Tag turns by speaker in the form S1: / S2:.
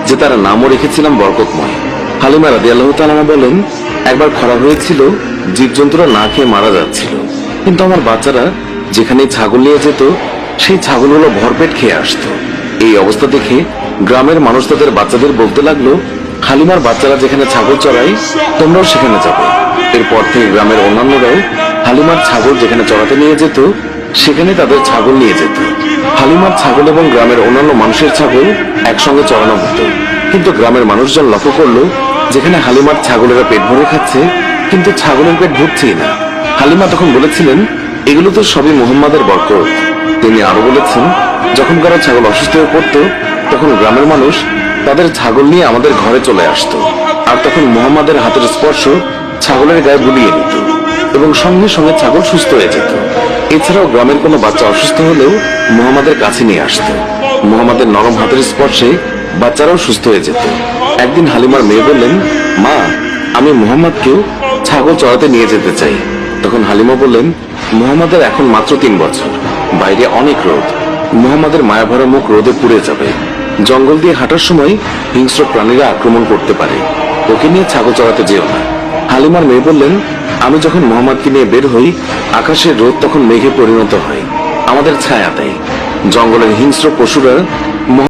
S1: যে তার নামও রেখেছিলাম বরকতময়। হালিমা রাদিয়াল্লাহু তাআলা বলেন, একবার খরা হয়েছিল, জীবজন্তুরা না খেয়ে মারা যাচ্ছিল, কিন্তু আমার বাচ্চারা যেখানে ছাগল নিয়ে যেত সেই ছাগলগুলো ভরপেট খেয়ে আসতো। এই অবস্থা দেখে গ্রামের মানুষ তাদের বাচ্চাদের বলতে লাগলো, হালিমার বাচ্চারা যেখানে ছাগল চড়ায় তোমরাও সেখানে যাবে। এরপর থেকে গ্রামের অন্যান্যরাও হালিমার ছাগল যেখানে চড়াতে নিয়ে যেত সেখানে তাদের ছাগল নিয়ে যেত। হালিমার ছাগল এবং গ্রামের অন্যান্য মানুষের ছাগল একসঙ্গে চড়ানো হতো। কিন্তু গ্রামের মানুষজন লক্ষ্য করলো, যেখানে হালিমার ছাগলেরা পেট ভরে খাচ্ছে কিন্তু ছাগলের পেট ভরছেই না। হালিমা তখন বলেছিলেন, এগুলো তো সবই মুহাম্মাদের বরকত। তিনি আরো বলেছেন, যখন কারো ছাগল অসুস্থ হয়ে পড়তো তখন গ্রামের মানুষ তাদের ছাগল নিয়ে আমাদের ঘরে চলে আসতো, আর তখন মুহাম্মাদের হাতের স্পর্শ ছাগলের গায়ে বুলিয়ে দিত এবং সঙ্গে সঙ্গে ছাগল সুস্থ হয়ে যেত। এছাড়াও গ্রামের কোনো বাচ্চা অসুস্থ হলেও মুহাম্মাদের কাছে নিয়ে আসতো। মুহাম্মাদের নরম হাতের স্পর্শে বাচ্চারাও সুস্থ হয়ে যেত। একদিন হালিমার মেয়ে বললেন, মা, আমি মুহাম্মাদকেও ছাগল চড়াতে নিয়ে যেতে চাই। তখন হালিমা বললেন, মুহাম্মাদের এখন মাত্র 3 বছর, বাইরে অনেক রোদ, মুহাম্মাদের মায়াভরা মুখ রোদে পুড়ে যাবে। জঙ্গল দিয়ে হাঁটার সময় হিংস্র প্রাণীরা আক্রমণ করতে পারে, ওকে নিয়ে ছাগল চড়াতে যেও না। হালিমার মেয়ে বললেন, আমি যখন মুহাম্মাদকে নিয়ে বের হই আকাশের রোদ তখন মেঘে পরিণত হয়, আমাদের ছায়া দেয়। জঙ্গলের হিংস্র পশুরা